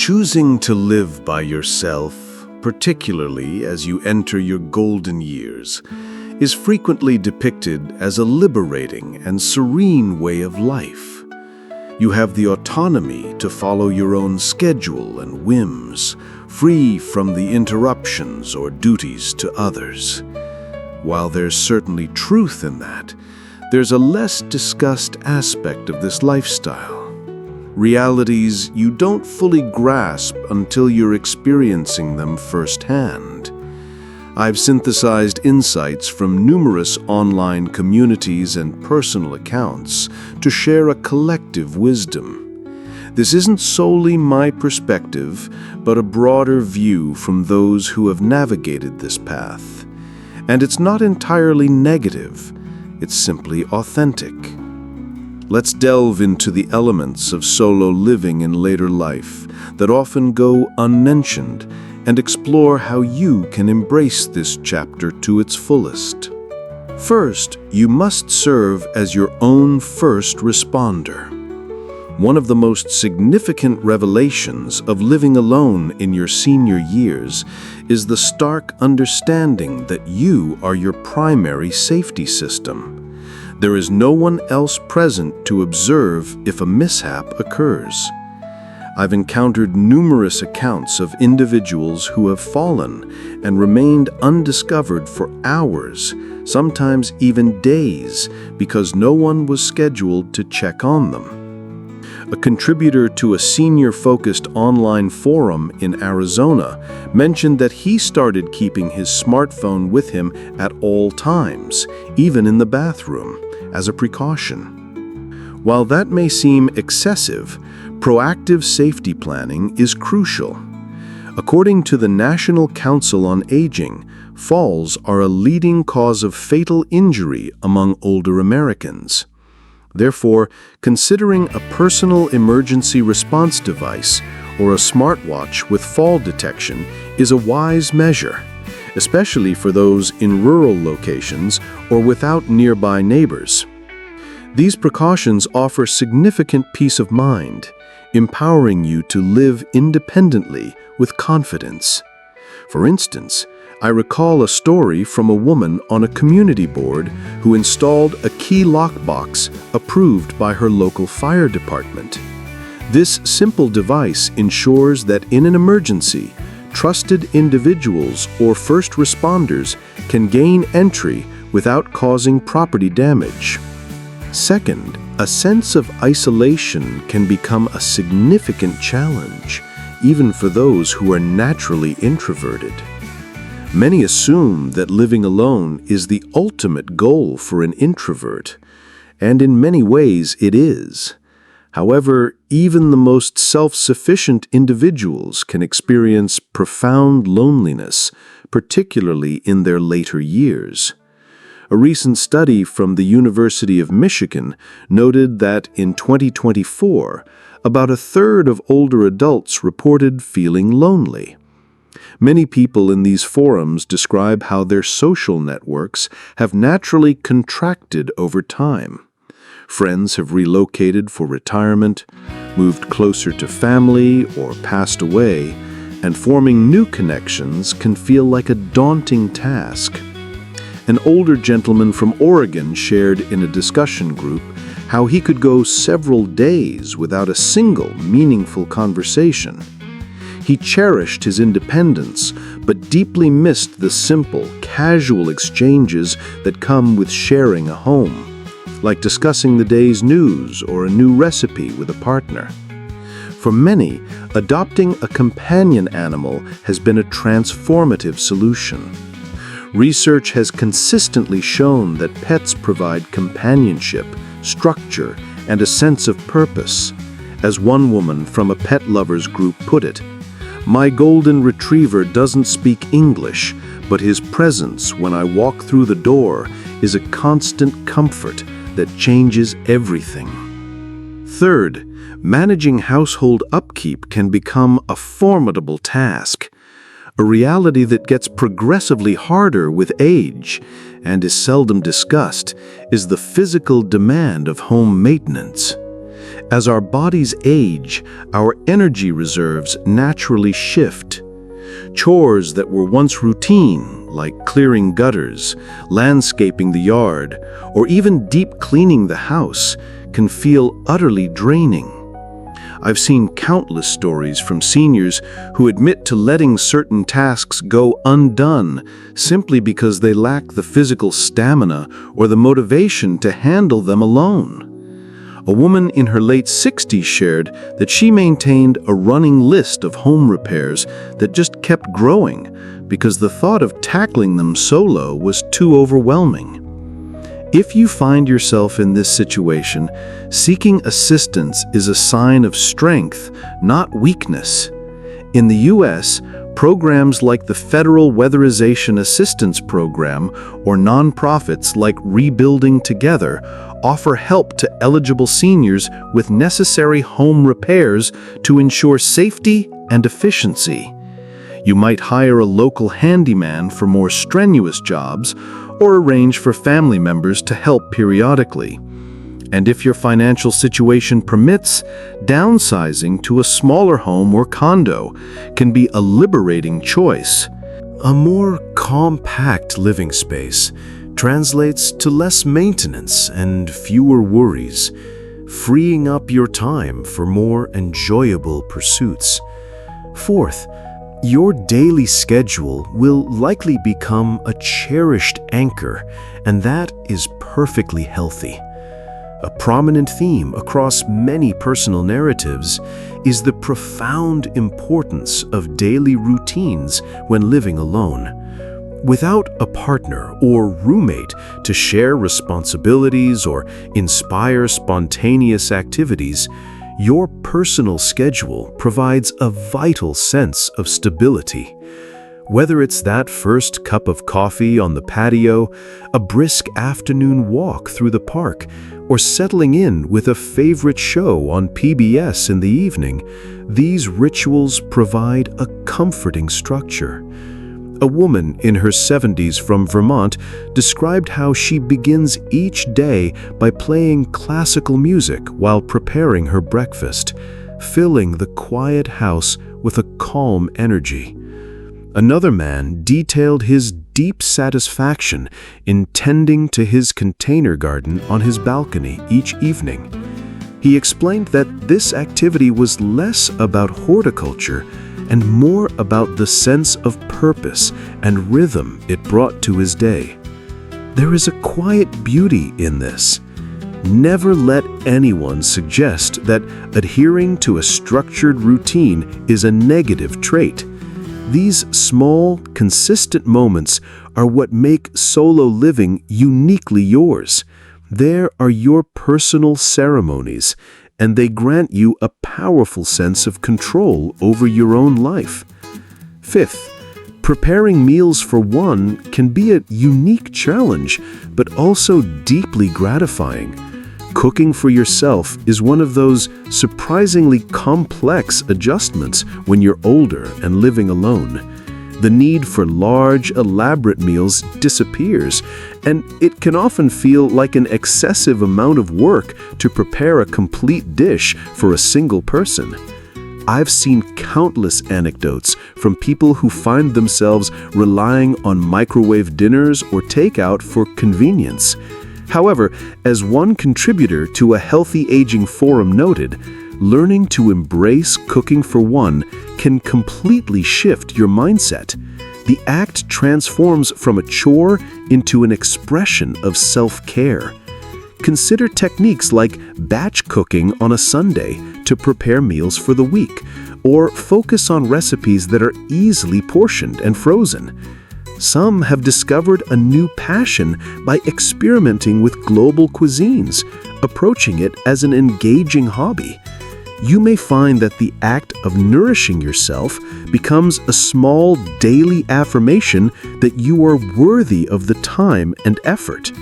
Choosing to live by yourself, particularly as you enter your golden years, is frequently depicted as a liberating and serene way of life. You have the autonomy to follow your own schedule and whims, free from the interruptions or duties to others. While there's certainly truth in that, there's a less discussed aspect of this lifestyle. Realities you don't fully grasp until you're experiencing them firsthand. I've synthesized insights from numerous online communities and personal accounts to share a collective wisdom. This isn't solely my perspective, but a broader view from those who have navigated this path. And it's not entirely negative, it's simply authentic. Let's delve into the elements of solo living in later life that often go unmentioned and explore how you can embrace this chapter to its fullest. First, you must serve as your own first responder. One of the most significant revelations of living alone in your senior years is the stark understanding that you are your primary safety system. There is no one else present to observe if a mishap occurs. I've encountered numerous accounts of individuals who have fallen and remained undiscovered for hours, sometimes even days, because no one was scheduled to check on them. A contributor to a senior-focused online forum in Arizona mentioned that he started keeping his smartphone with him at all times, even in the bathroom, as a precaution. While that may seem excessive, proactive safety planning is crucial. According to the National Council on Aging, falls are a leading cause of fatal injury among older Americans. Therefore, considering a personal emergency response device or a smartwatch with fall detection is a wise measure, especially for those in rural locations or without nearby neighbors. These precautions offer significant peace of mind, empowering you to live independently with confidence. For instance, I recall a story from a woman on a community board who installed a key lockbox approved by her local fire department. This simple device ensures that in an emergency, trusted individuals or first responders can gain entry without causing property damage. Second, a sense of isolation can become a significant challenge, even for those who are naturally introverted. Many assume that living alone is the ultimate goal for an introvert, and in many ways it is. However, even the most self-sufficient individuals can experience profound loneliness, particularly in their later years. A recent study from the University of Michigan noted that in 2024, about a third of older adults reported feeling lonely. Many people in these forums describe how their social networks have naturally contracted over time. Friends have relocated for retirement, moved closer to family, or passed away, and forming new connections can feel like a daunting task. An older gentleman from Oregon shared in a discussion group how he could go several days without a single meaningful conversation. He cherished his independence, but deeply missed the simple, casual exchanges that come with sharing a home, like discussing the day's news or a new recipe with a partner. For many, adopting a companion animal has been a transformative solution. Research has consistently shown that pets provide companionship, structure, and a sense of purpose. As one woman from a pet lovers group put it, "My golden retriever doesn't speak English, but his presence when I walk through the door is a constant comfort that changes everything." Third, managing household upkeep can become a formidable task. A reality that gets progressively harder with age and is seldom discussed is the physical demand of home maintenance. As our bodies age, our energy reserves naturally shift. Chores that were once routine, like clearing gutters, landscaping the yard, or even deep cleaning the house, can feel utterly draining. I've seen countless stories from seniors who admit to letting certain tasks go undone simply because they lack the physical stamina or the motivation to handle them alone. A woman in her late 60s shared that she maintained a running list of home repairs that just kept growing because the thought of tackling them solo was too overwhelming. If you find yourself in this situation, seeking assistance is a sign of strength, not weakness. In the U.S., programs like the Federal Weatherization Assistance Program or nonprofits like Rebuilding Together offer help to eligible seniors with necessary home repairs to ensure safety and efficiency. You might hire a local handyman for more strenuous jobs or arrange for family members to help periodically. And if your financial situation permits, downsizing to a smaller home or condo can be a liberating choice. A more compact living space translates to less maintenance and fewer worries, freeing up your time for more enjoyable pursuits. Fourth, your daily schedule will likely become a cherished anchor, and that is perfectly healthy. A prominent theme across many personal narratives is the profound importance of daily routines when living alone. Without a partner or roommate to share responsibilities or inspire spontaneous activities, your personal schedule provides a vital sense of stability. Whether it's that first cup of coffee on the patio, a brisk afternoon walk through the park, or settling in with a favorite show on PBS in the evening, these rituals provide a comforting structure. A woman in her 70s from Vermont described how she begins each day by playing classical music while preparing her breakfast, filling the quiet house with a calm energy. Another man detailed his deep satisfaction in tending to his container garden on his balcony each evening. He explained that this activity was less about horticulture and more about the sense of purpose and rhythm it brought to his day. There is a quiet beauty in this. Never let anyone suggest that adhering to a structured routine is a negative trait. These small, consistent moments are what make solo living uniquely yours. There are your personal ceremonies, and they grant you a powerful sense of control over your own life. Fifth, preparing meals for one can be a unique challenge, but also deeply gratifying. Cooking for yourself is one of those surprisingly complex adjustments when you're older and living alone. The need for large, elaborate meals disappears, and it can often feel like an excessive amount of work to prepare a complete dish for a single person. I've seen countless anecdotes from people who find themselves relying on microwave dinners or takeout for convenience. However, as one contributor to a Healthy Aging forum noted, learning to embrace cooking for one can completely shift your mindset. The act transforms from a chore into an expression of self-care. Consider techniques like batch cooking on a Sunday to prepare meals for the week, or focus on recipes that are easily portioned and frozen. Some have discovered a new passion by experimenting with global cuisines, approaching it as an engaging hobby. You may find that the act of nourishing yourself becomes a small daily affirmation that you are worthy of the time and effort.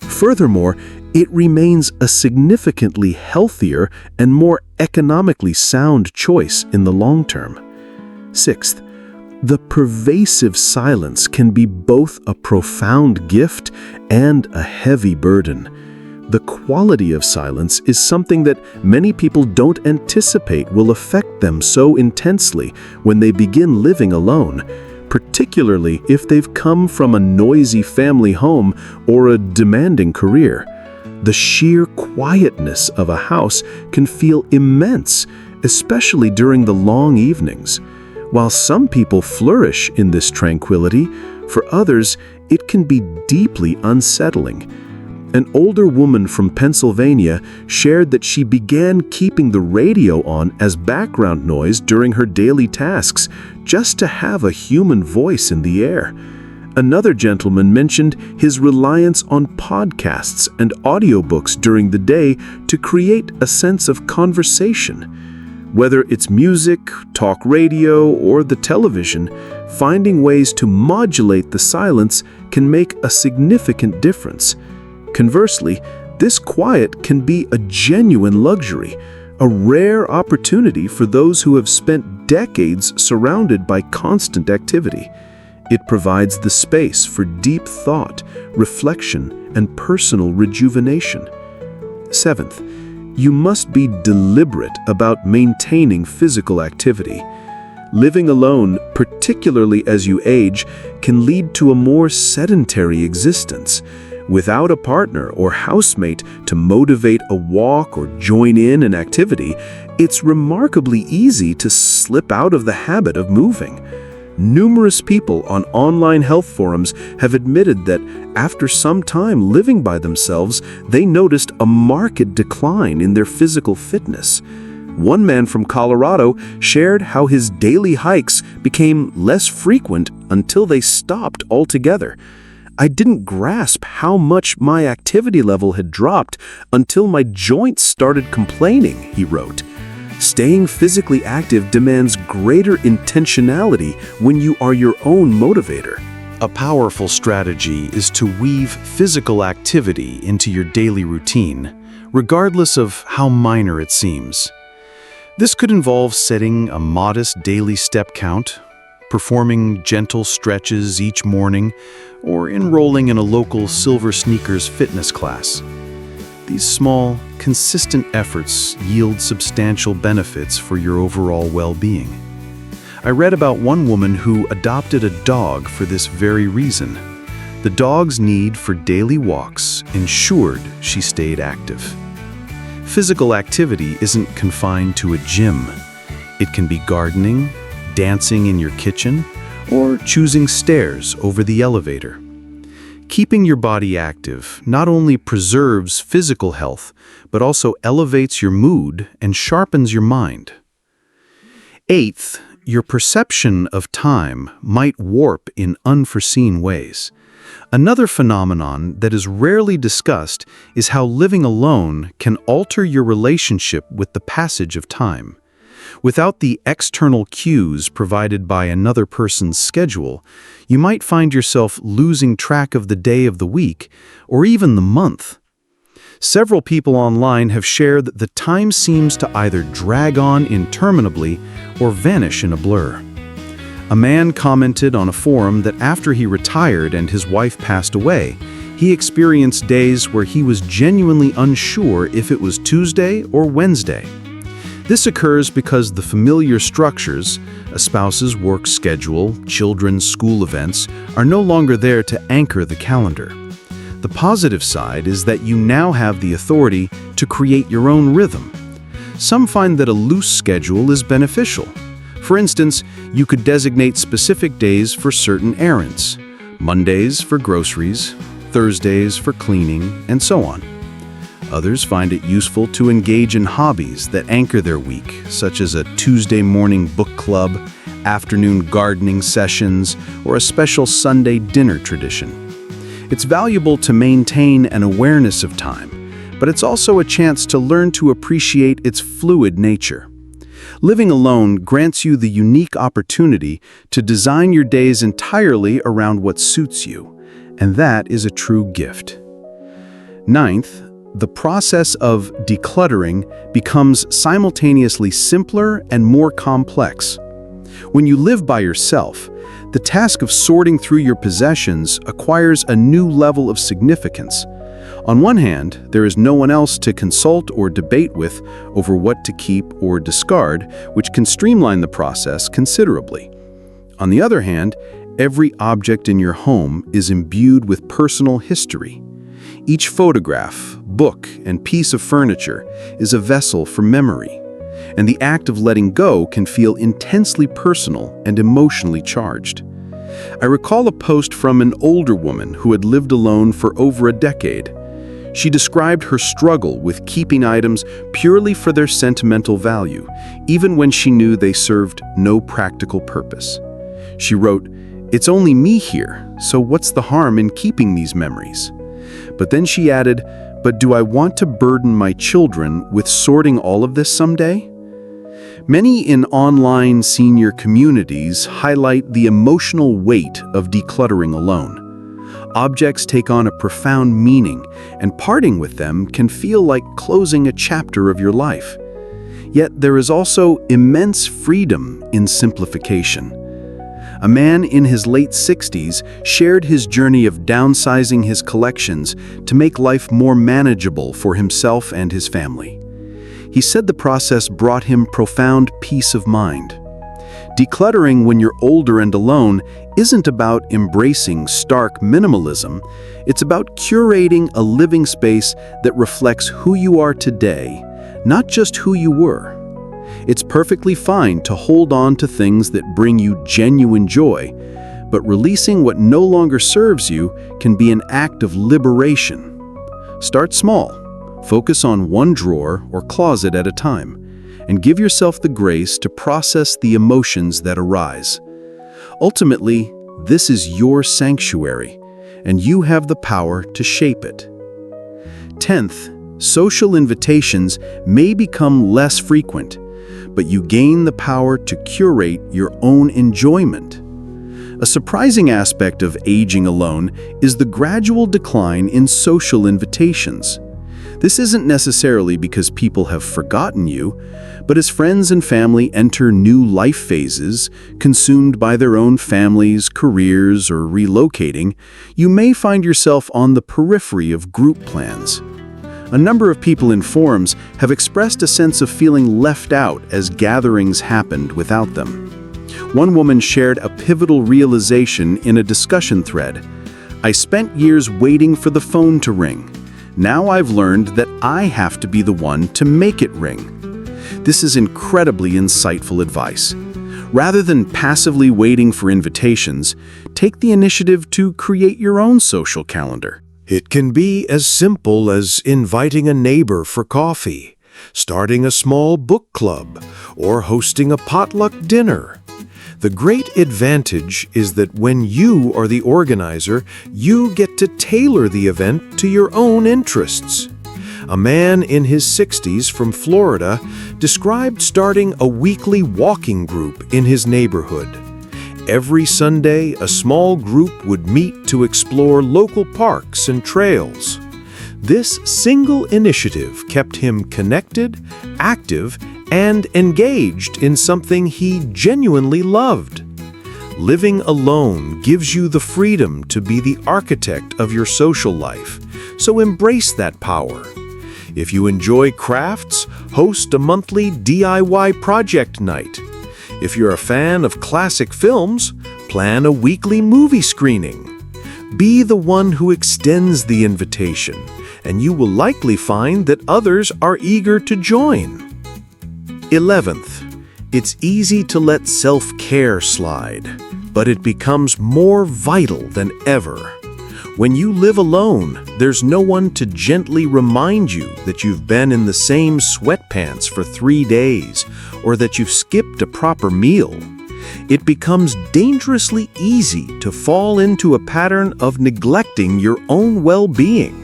Furthermore, it remains a significantly healthier and more economically sound choice in the long term. Sixth, the pervasive silence can be both a profound gift and a heavy burden. The quality of silence is something that many people don't anticipate will affect them so intensely when they begin living alone, particularly if they've come from a noisy family home or a demanding career. The sheer quietness of a house can feel immense, especially during the long evenings. While some people flourish in this tranquility, for others, it can be deeply unsettling. An older woman from Pennsylvania shared that she began keeping the radio on as background noise during her daily tasks, just to have a human voice in the air. Another gentleman mentioned his reliance on podcasts and audiobooks during the day to create a sense of conversation. Whether it's music, talk radio, or the television, finding ways to modulate the silence can make a significant difference. Conversely, this quiet can be a genuine luxury, a rare opportunity for those who have spent decades surrounded by constant activity. It provides the space for deep thought, reflection, and personal rejuvenation. Seventh, you must be deliberate about maintaining physical activity. Living alone, particularly as you age, can lead to a more sedentary existence. Without a partner or housemate to motivate a walk or join in an activity, it's remarkably easy to slip out of the habit of moving. Numerous people on online health forums have admitted that after some time living by themselves, they noticed a marked decline in their physical fitness. One man from Colorado shared how his daily hikes became less frequent until they stopped altogether. I didn't grasp how much my activity level had dropped until my joints started complaining, he wrote. Staying physically active demands greater intentionality when you are your own motivator. A powerful strategy is to weave physical activity into your daily routine, regardless of how minor it seems. This could involve setting a modest daily step count, performing gentle stretches each morning, or enrolling in a local Silver Sneakers fitness class. These small, consistent efforts yield substantial benefits for your overall well-being. I read about one woman who adopted a dog for this very reason. The dog's need for daily walks ensured she stayed active. Physical activity isn't confined to a gym. It can be gardening, dancing in your kitchen, or choosing stairs over the elevator. Keeping your body active not only preserves physical health, but also elevates your mood and sharpens your mind. Eighth, your perception of time might warp in unforeseen ways. Another phenomenon that is rarely discussed is how living alone can alter your relationship with the passage of time. Without the external cues provided by another person's schedule, you might find yourself losing track of the day of the week, or even the month. Several people online have shared that the time seems to either drag on interminably or vanish in a blur. A man commented on a forum that after he retired and his wife passed away, he experienced days where he was genuinely unsure if it was Tuesday or Wednesday. This occurs because the familiar structures, a spouse's work schedule, children's school events, are no longer there to anchor the calendar. The positive side is that you now have the authority to create your own rhythm. Some find that a loose schedule is beneficial. For instance, you could designate specific days for certain errands, Mondays for groceries, Thursdays for cleaning, and so on. Others find it useful to engage in hobbies that anchor their week, such as a Tuesday morning book club, afternoon gardening sessions, or a special Sunday dinner tradition. It's valuable to maintain an awareness of time, but it's also a chance to learn to appreciate its fluid nature. Living alone grants you the unique opportunity to design your days entirely around what suits you, and that is a true gift. Ninth, the process of decluttering becomes simultaneously simpler and more complex. When you live by yourself, the task of sorting through your possessions acquires a new level of significance. On one hand, there is no one else to consult or debate with over what to keep or discard, which can streamline the process considerably. On the other hand, every object in your home is imbued with personal history. Each photograph, book, and piece of furniture is a vessel for memory, and the act of letting go can feel intensely personal and emotionally charged. I recall a post from an older woman who had lived alone for over a decade. She described her struggle with keeping items purely for their sentimental value, even when she knew they served no practical purpose. She wrote, "It's only me here, so what's the harm in keeping these memories?" But then she added, "But do I want to burden my children with sorting all of this someday?" Many in online senior communities highlight the emotional weight of decluttering alone. Objects take on a profound meaning, and parting with them can feel like closing a chapter of your life. Yet there is also immense freedom in simplification. A man in his late 60s shared his journey of downsizing his collections to make life more manageable for himself and his family. He said the process brought him profound peace of mind. Decluttering when you're older and alone isn't about embracing stark minimalism. It's about curating a living space that reflects who you are today, not just who you were. It's perfectly fine to hold on to things that bring you genuine joy, but releasing what no longer serves you can be an act of liberation. Start small. Focus on one drawer or closet at a time, and give yourself the grace to process the emotions that arise. Ultimately, this is your sanctuary, and you have the power to shape it. 10th, social invitations may become less frequent, but you gain the power to curate your own enjoyment. A surprising aspect of aging alone is the gradual decline in social invitations. This isn't necessarily because people have forgotten you, but as friends and family enter new life phases, consumed by their own families, careers, or relocating, you may find yourself on the periphery of group plans. A number of people in forums have expressed a sense of feeling left out as gatherings happened without them. One woman shared a pivotal realization in a discussion thread. "I spent years waiting for the phone to ring. Now I've learned that I have to be the one to make it ring." This is incredibly insightful advice. Rather than passively waiting for invitations, take the initiative to create your own social calendar. It can be as simple as inviting a neighbor for coffee, starting a small book club, or hosting a potluck dinner. The great advantage is that when you are the organizer, you get to tailor the event to your own interests. A man in his 60s from Florida described starting a weekly walking group in his neighborhood. Every Sunday, a small group would meet to explore local parks and trails. This single initiative kept him connected, active, and engaged in something he genuinely loved. Living alone gives you the freedom to be the architect of your social life, so embrace that power. If you enjoy crafts, host a monthly DIY project night. If you're a fan of classic films, plan a weekly movie screening. Be the one who extends the invitation, and you will likely find that others are eager to join. 11th, it's easy to let self-care slide, but it becomes more vital than ever. When you live alone, there's no one to gently remind you that you've been in the same sweatpants for 3 days or that you've skipped a proper meal. It becomes dangerously easy to fall into a pattern of neglecting your own well-being.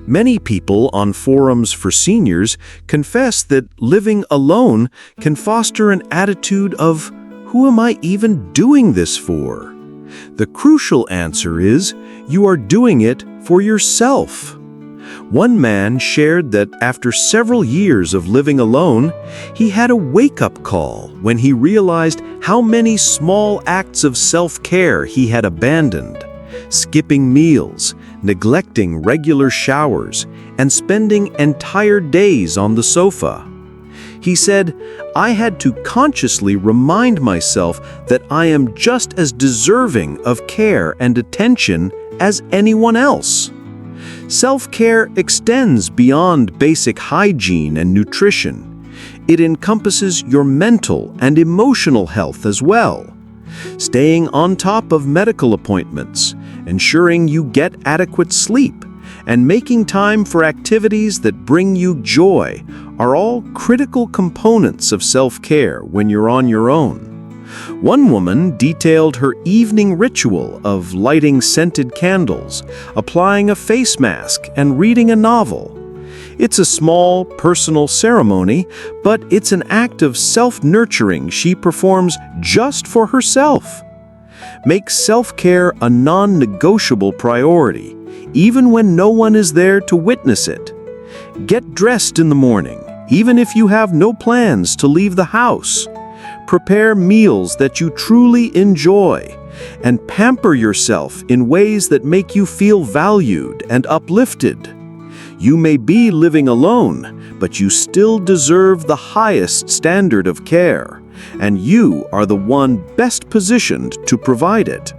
Many people on forums for seniors confess that living alone can foster an attitude of, "Who am I even doing this for?" The crucial answer is, you are doing it for yourself. One man shared that after several years of living alone, he had a wake-up call when he realized how many small acts of self-care he had abandoned. skipping meals, neglecting regular showers, and spending entire days on the sofa. He said, "I had to consciously remind myself that I am just as deserving of care and attention as anyone else." Self-care extends beyond basic hygiene and nutrition. It encompasses your mental and emotional health as well. Staying on top of medical appointments, ensuring you get adequate sleep, and making time for activities that bring you joy are all critical components of self-care when you're on your own. One woman detailed her evening ritual of lighting scented candles, applying a face mask, and reading a novel. It's a small, personal ceremony, but it's an act of self-nurturing she performs just for herself. Make self-care a non-negotiable priority, even when no one is there to witness it. Get dressed in the morning, even if you have no plans to leave the house. Prepare meals that you truly enjoy, and pamper yourself in ways that make you feel valued and uplifted. You may be living alone, but you still deserve the highest standard of care, and you are the one best positioned to provide it.